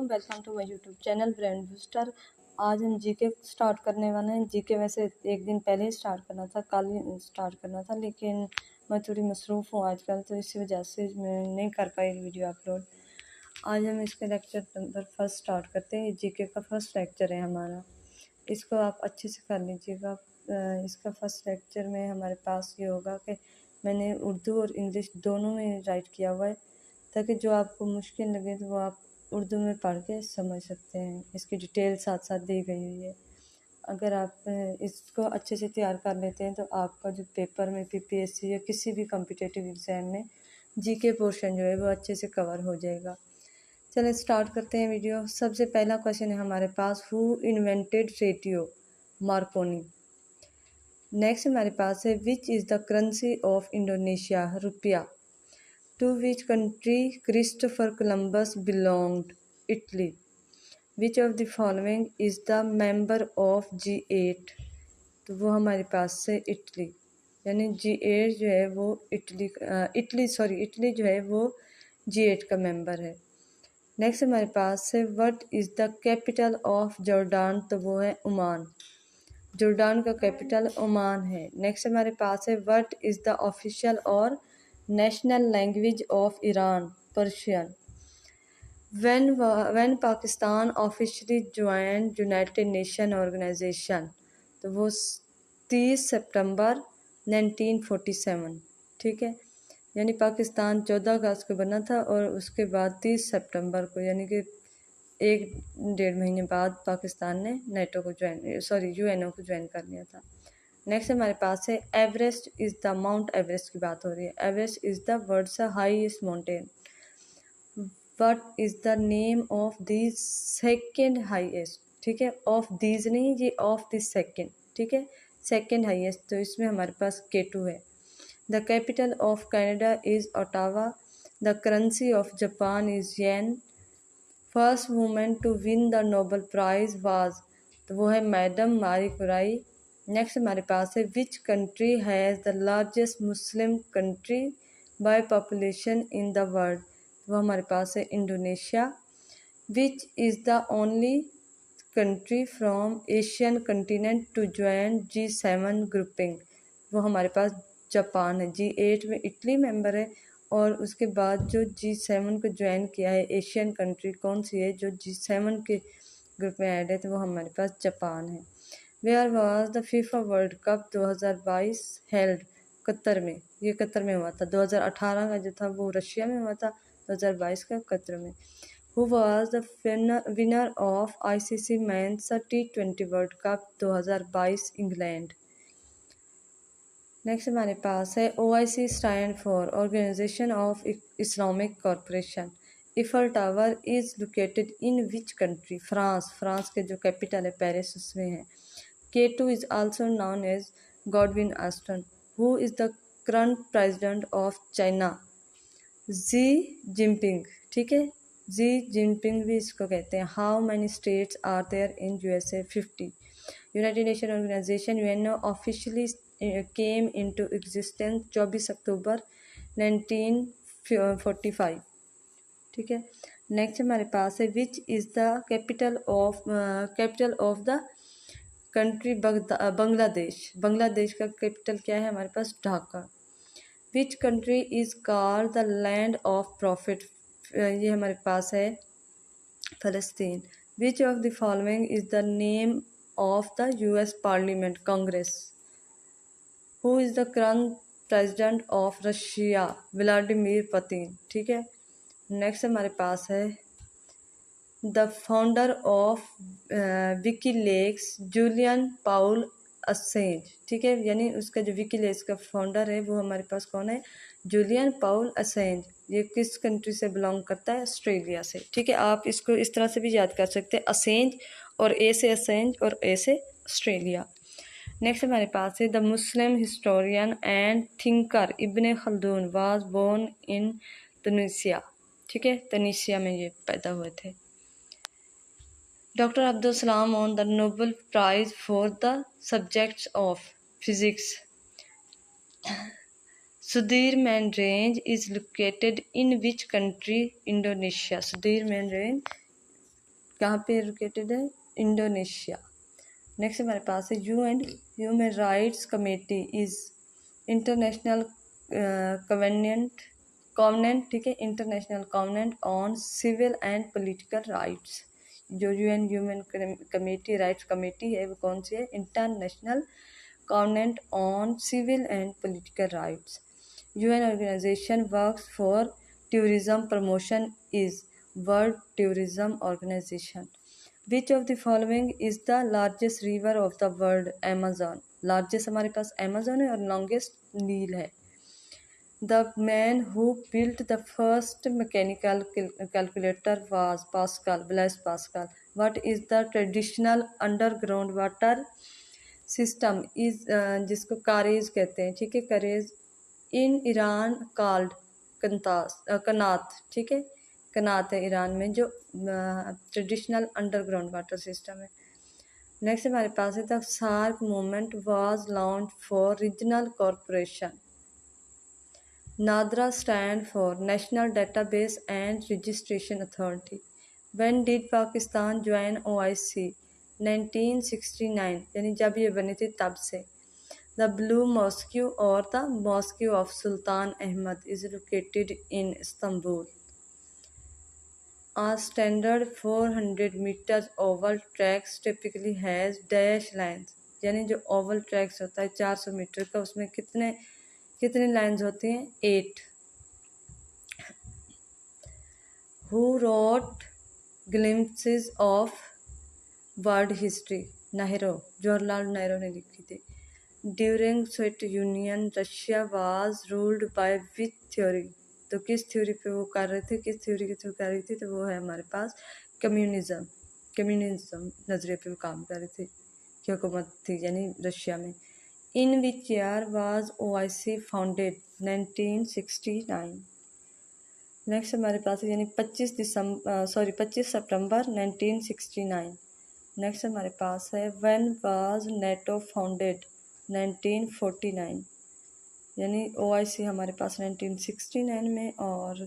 वालेकुम, welcome to my YouTube channel brain booster. आज हम जीके स्टार्ट करने वाले हैं। जीके वैसे एक दिन पहले ही स्टार्ट करना था, कल ही स्टार्ट करना था, लेकिन मैं थोड़ी मसरूफ़ हूँ आजकल, तो इसी वजह से मैं नहीं कर पाई वीडियो अपलोड। आज हम इसके लेक्चर नंबर फर्स्ट स्टार्ट करते हैं। जीके का फर्स्ट लेक्चर है हमारा, इसको आप अच्छे से कर लीजिएगा। इसका फर्स्ट लेक्चर में हमारे पास ये होगा कि मैंने उर्दू और इंग्लिश दोनों में राइट किया हुआ है, ताकि जो आपको मुश्किल लगे तो वो आप उर्दू में पढ़ के समझ सकते हैं। इसकी डिटेल साथ साथ दी गई हुई है। अगर आप इसको अच्छे से तैयार कर लेते हैं तो आपका जो पेपर में पीपीएससी या किसी भी कॉम्पिटिटिव एग्ज़ाम में जीके पोर्शन जो है वो अच्छे से कवर हो जाएगा। चलिए स्टार्ट करते हैं वीडियो। सबसे पहला क्वेश्चन है हमारे पास, who invented radio? Marconi. Next हमारे पास है, which is the currency of Indonesia? रुपया। To which country Christopher Columbus belonged? Italy. Which of the following is the member of G8? तो वो हमारे पास से इटली, यानी G8 जो है वो इटली जो है वो G8 का मेंबर है। नेक्स्ट हमारे पास है, what is the capital of Jordan? तो वो है ओमान। जॉर्डान का कैपिटल ओमान है। नेक्स्ट हमारे पास है, व्हाट इज़ द ऑफिशियल और national language of Iran? Persian. when Pakistan officially join United Nation Organization? तो वो 30 सितंबर 1947। ठीक है, यानी पाकिस्तान 14 अगस्त को बना था और उसके बाद 30 सितंबर को, यानी कि 1-1.5 महीने बाद पाकिस्तान ने यूएनओ को ज्वाइन कर लिया था। नेक्स्ट हमारे पास है, Everest is the Mount Everest की बात हो रही है। Everest is the world's highest mountain. What is the name of the second highest? ठीक है, ऑफ दीज नहीं, ये ऑफ द सेकेंड। ठीक है, सेकेंड हाईएस्ट, तो इसमें हमारे पास K2 है। The capital of Canada is Ottawa. The currency of Japan is yen. First women to win the Nobel Prize was? तो वो है मैडम मारी कुराई। नेक्स्ट हमारे पास है, which country has the largest Muslim country by population in the world? वो हमारे पास है Indonesia. Which is the only country from Asian continent to join G7 grouping? वो हमारे पास जापान है। G8 में इटली मेंबर है, और उसके बाद जो G7 को ज्वाइन किया है एशियन कंट्री कौन सी है जो G7 के ग्रुप में ऐड है? तो वो हमारे पास जापान है। Where was the FIFA World cup 2022 held? Qatar में। ये कतर में हुआ था। 2018 का जो था वो रशिया में हुआ था, 2022 का कतर में। Who was the winner of ICC men's T20 world cup 2022? England. Next हमारे पास है, OIC stand for organisation of Islamic corporation. Eiffel tower is located in which country? France. France के जो कैपिटल है पेरिस, उसमें है। K2 is also known as Godwin Ashton. Who is the current president of China? Xi Jinping। ठीक है, Xi Jinping भी इसको कहते हैं। How many states are there in USA? 50. United Nations Organization UNO officially came into existence 24 अक्टूबर 1945। ठीक है, next हमारे पास है, which is the capital of the country? Bangladesh. Bangladesh का कैपिटल क्या है? हमारे पास Dhaka. Which country is called the land of prophet? ये हमारे पास है फ़लस्तीन। Which of the following is the name of the US parliament? Congress. Who is the current president of Russia? Vladimir Putin. ठीक है, नेक्स्ट हमारे पास है, the founder of WikiLeaks Julian Paul Assange. ठीक है, यानी उसका जो विकीलीक्स का फाउंडर है वो हमारे पास कौन है? Julian Paul असेंज। ये किस कंट्री से बिलोंग करता है? ऑस्ट्रेलिया से। ठीक है, आप इसको इस तरह से भी याद कर सकते हैं, असेंज, और ए से असेंज और ए से ऑस्ट्रेलिया। नेक्स्ट हमारे पास है, the Muslim historian and thinker Ibn Khaldun was born in Tunisia. ठीक है, तुनिसिया में ये पैदा हुए थे। Doctor Abdul Salam won the Nobel Prize for the subjects of physics. Sudirman Range is located in which country? Indonesia. Sudirman Range कहाँ पे located है? इंडोनेशिया। नेक्स्ट हमारे पास है UN human rights committee is international covenant, ठीक है, international covenant on civil and political rights. जो UN human committee rights committee है वो कौन सी है? International covenant on civil and political rights. UN organization works for tourism promotion is World Tourism Organization. Which of the following is the largest river of the world? Amazon। Largest हमारे पास Amazon है और longest नील है। The man who built the first mechanical calculator was Pascal, Blaise Pascal. What is the traditional underground water system? is जिसको कारेज कहते हैं, ठीक है, करेज in Iran called कनात, ठीक है, कनात है ईरान में जो ट्रेडिशनल अंडरग्राउंड वाटर सिस्टम है। नेक्स्ट हमारे पास है the SAARC movement was launch for regional corporation. NADRA stand for national database and registration authority. When did Pakistan join OIC? 1969, यानी जब ये बनी थी तब से। The Blue Mosque or the Mosque of Sultan Ahmad is located in Istanbul. A standard 400 meters oval tracks typically has dash lines, यानी जो Oval tracks होता है 400 मीटर का, उसमें कितने लाइंस होती हैं? 8। Who wrote Glimpses of World History? Nehru, Jawaharlal Nehru ने लिखी थी। During Soviet union Russia was ruled by which theory? तो किस थ्योरी पे वो कर रहे थे, किस थ्योरी के थ्रू कर रही थी? तो वो है हमारे पास कम्युनिज्म नजरिए पे वो काम कर रही थी, की हुकूमत थी यानी रशिया में। In which year was OIC founded? 1969। Next हमारे पास है यानी 25 सितंबर 1969। नेक्स्ट हमारे पास है व्हेन वाज NATO फाउंडेड? 1949, यानी OIC हमारे पास 1969 में और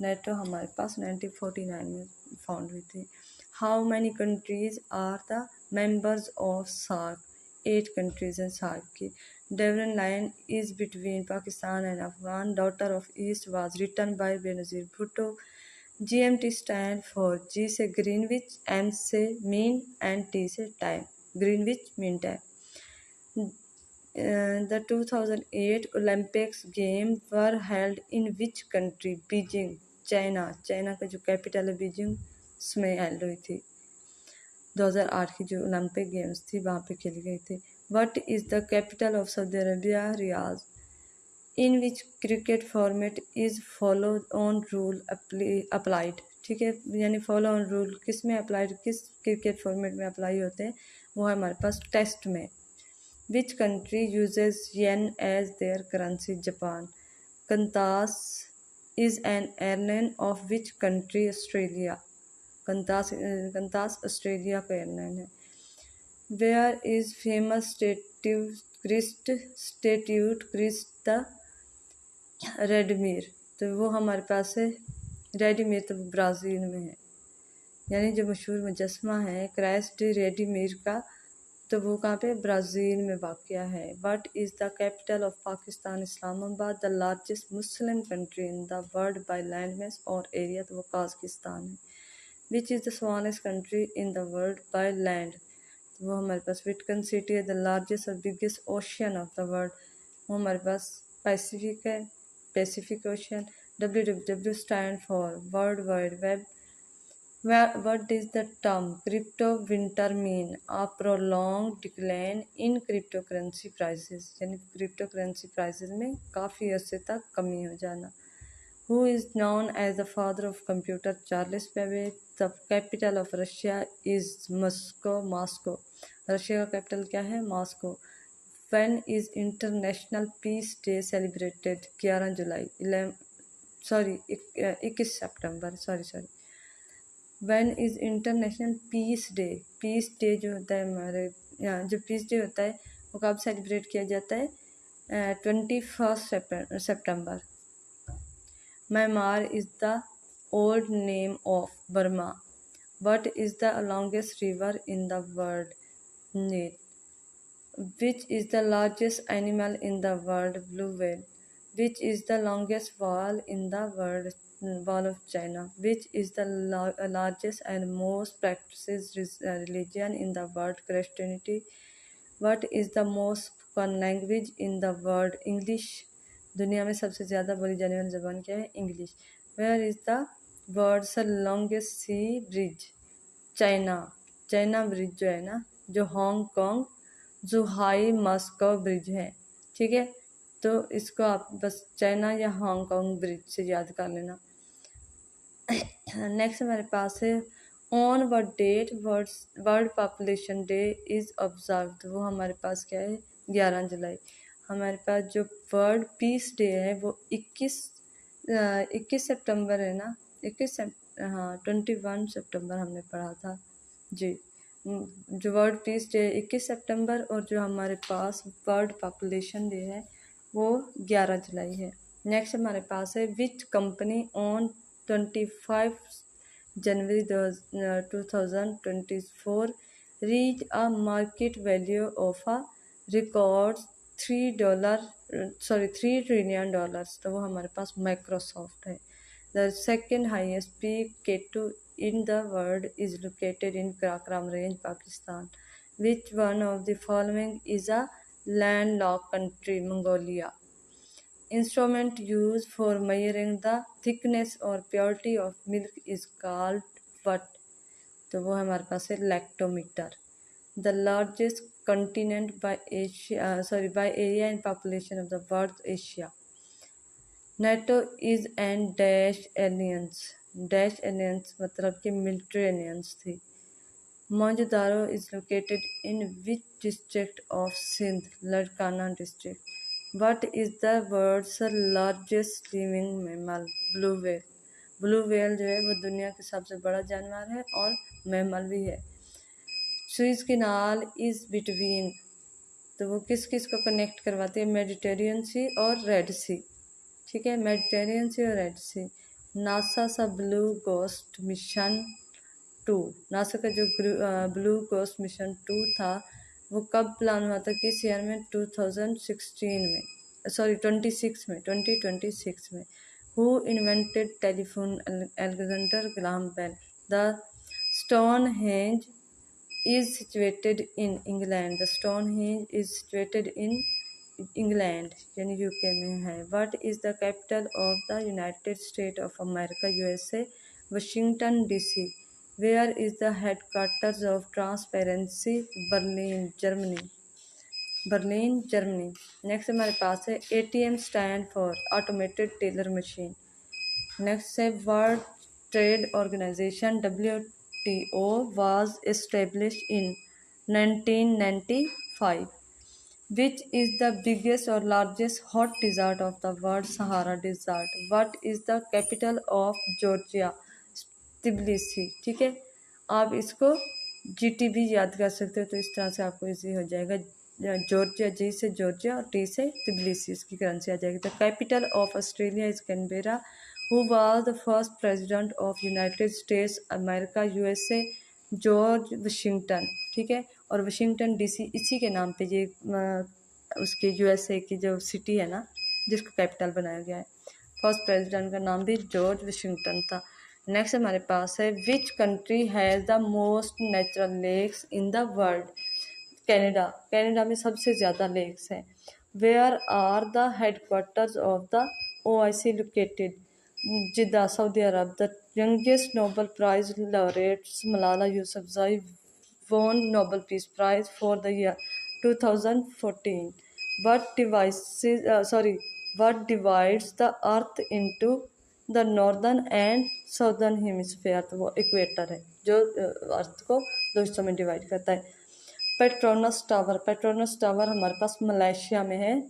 NATO हमारे पास 1949 में फाउंड हुई थी। How many countries are the members of SAARC? 8 countries हैं सार्क की। Durand line is between Pakistan and Afghan, daughter of east was written by Benazir Bhutto. GMT stand for G से ग्रीनविच, M से मीन एंड T से time, Greenwich mean time. The 2008 Olympics Games were held in which country? Beijing, China का जो capital है Beijing, उसमें held हुई थी। 2008 की जो ओलंपिक गेम्स थी वहाँ पे खेली गई थी। What is the capital of Saudi Arabia? Riyaz. In which cricket format is follow on rule applied? ठीक है, यानी फॉलो ऑन रूल किस में अप्लाइड, किस क्रिकेट फॉर्मेट में अप्लाई होते हैं? वो है हमारे पास टेस्ट में। Which country uses yen as their currency? Japan. Qantas is an airline of which country? Australia. Qantas Australia का एयरलाइन है। Where is famous statue Christ the रेडमीर? तो वो हमारे पास है रेडीमीर, तो ब्राज़ील में है, यानी जो मशहूर मुजस्मा है क्राइस्ट रेडीमीर का, तो वो कहाँ पे? ब्राज़ील में वाक़या है। What is the capital of Pakistan? Islamabad. The largest Muslim country in the world by landmass और area, तो वो काज़किस्तान है। Which is the smallest country in the world by land? तो वो हमारे पास विटकन सिटी है। The largest और biggest ocean of the world, वो हमारे पास पैसिफिक है, Pacific ocean. WWW stand for World Wide Web। What does the term crypto winter mean? A prolonged decline in cryptocurrency prices, यानी crypto currency prices में काफ़ी अर्से तक कमी हो जाना। Who is known as the father of computer? Charles Babbage. The capital of Russia is Moscow. Russia का capital क्या है? Moscow. When is International Peace Day celebrated? 11 जुलाई 21 सितंबर sorry. When is International Peace Day? Peace day जो होता है हमारे यहाँ, जो पीस डे होता है वो कब सेलिब्रेट किया जाता है? 21 सितंबर। Myanmar is the old name of Burma. What is the longest river in the world? Nile. Which is the largest animal in the world? Blue whale. Which is the longest wall in the world? Wall of China. Which is the largest and most practiced religion in the world? Christianity. What is the most spoken language in the world? English. दुनिया में सबसे ज़्यादा बोली जाने वाली ज़बान क्या है? English. Where is the world's longest sea bridge? China. China bridge जो है ना, जो हांगकांग जुहाई मस्को ब्रिज है, ठीक है। तो इसको आप बस चाइना या हांगकांग ब्रिज से याद कर लेना। नेक्स्ट हमारे पास है on what date world population day is observed. वो हमारे पास क्या है? 11 जुलाई। हमारे पास जो वर्ल्ड पीस डे है वो 21 सितंबर है ना, 21 सितंबर हमने पढ़ा था जी। जो वर्ल्ड पीस डे 21 सितंबर और जो हमारे पास वर्ल्ड पॉपुलेशन डे है वो 11 जुलाई है। नेक्स्ट हमारे पास है which company on 25 January 2024 reach a market value of a record $3 trillion. तो वो हमारे पास माइक्रोसॉफ्ट है। The second highest peak K2 in the world is located in Karakoram Range, Pakistan. Which one of the following is a landlocked country? Mongolia. Instrument used for measuring the thickness or purity of milk is called what? तो वो हमारे पास है lactometer. The largest continent by area and population of the world, Asia. NATO is an dash alliance मतलब कि military alliance थी। Mohenjodaro is located in which district of Sindh? Larkana district. What is the world's largest living mammal? Blue whale. Blue whale जो है वो दुनिया का सबसे बड़ा जानवर है और मैमल भी है। सुएज कैनाल इज बिटवीन, तो वो किस किस को कनेक्ट करवाती है? मेडिटेरियन सी और रेड सी, ठीक है, मेडिटेरियन सी और रेड सी। नासा सा ब्लू गोस्ट मिशन 2, नासा का जो ब्लू गोस्ट मिशन 2 था वो कब प्लान हुआ था? किस ईयर में? 2026 में। Who invented telephone? Alexander Graham Bell. The Stonehenge is situated in England. The Stonehenge is situated in England यानी यूके में है। What is the capital of the United States of America? USA. Washington DC. Where is the headquarters of Transparency? Berlin, Germany. Next हमारे पास है ATM stand for Automated Teller Machine. Next है World Trade Organization WTO was established in 1995. Which is the biggest or largest hot desert of the world? Sahara Desert. What is the capital of Georgia? Tbilisi, ठीक है। आप इसको GT भी याद कर सकते हो, तो इस तरह से आपको इजी हो जाएगा। जॉर्जिया, जी से जॉर्जिया और टी से तिबिलिसी, इसकी करेंसी आ जाएगी। The capital of Australia is Canberra. Who was the first president of United states America? USA George Washington, ठीक है। और वाशिंगटन DC इसी के नाम पे ये उसके USA की जो सिटी है ना जिसको कैपिटल बनाया गया है। फर्स्ट प्रेसिडेंट का नाम भी जॉर्ज वाशिंगटन था। नेक्स्ट हमारे पास है which country has the most natural lakes in the world? Canada में सबसे ज़्यादा लेक्स हैं। Where are the headquarters of the OIC located? Jeddah, Saudi Arabia. The youngest Nobel Prize laureates Malala Yousafzai won Nobel Peace Prize for the year 2014. What divides the Earth into the northern and southern hemisphere? तो वो equator है जो अर्थ को दो हिस्सों में divide करता है। पेट्रोनस टावर हमारे पास मलेशिया में है,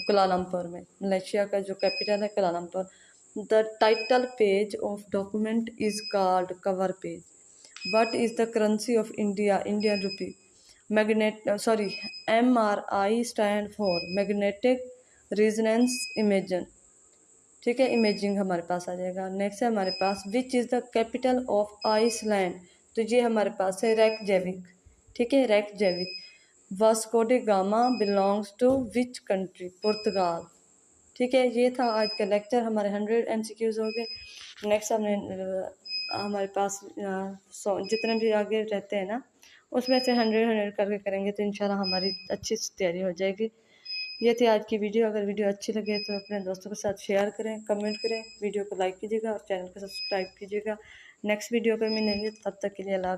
कुलालमपुर में। मलेशिया का जो कैपिटल है Kuala Lumpur. The title page of document is called cover page. What is the currency of India? Indian rupee. MRI stand for magnetic resonance imaging, ठीक है, इमेजिंग हमारे पास आ जाएगा। नेक्स्ट है हमारे पास which is the capital of Iceland? तो ये हमारे पास है रेकजेविक, ठीक है, Reykjavik. Vasco da Gama belongs to which country? पुर्तगाल, ठीक है। ये था आज का लेक्चर, हमारे 100 MCQs हो गए। नेक्स्ट हमारे पास जितने भी आगे रहते हैं ना, उसमें से 100 करके करेंगे तो इंशाल्लाह हमारी अच्छी तैयारी हो जाएगी। ये थी आज की वीडियो। अगर वीडियो अच्छी लगे तो अपने दोस्तों के साथ शेयर करें, कमेंट करें, वीडियो को लाइक कीजिएगा और चैनल को सब्सक्राइब कीजिएगा। नेक्स्ट वीडियो पर मिलेंगे, तब तक के लिए अल्लाह।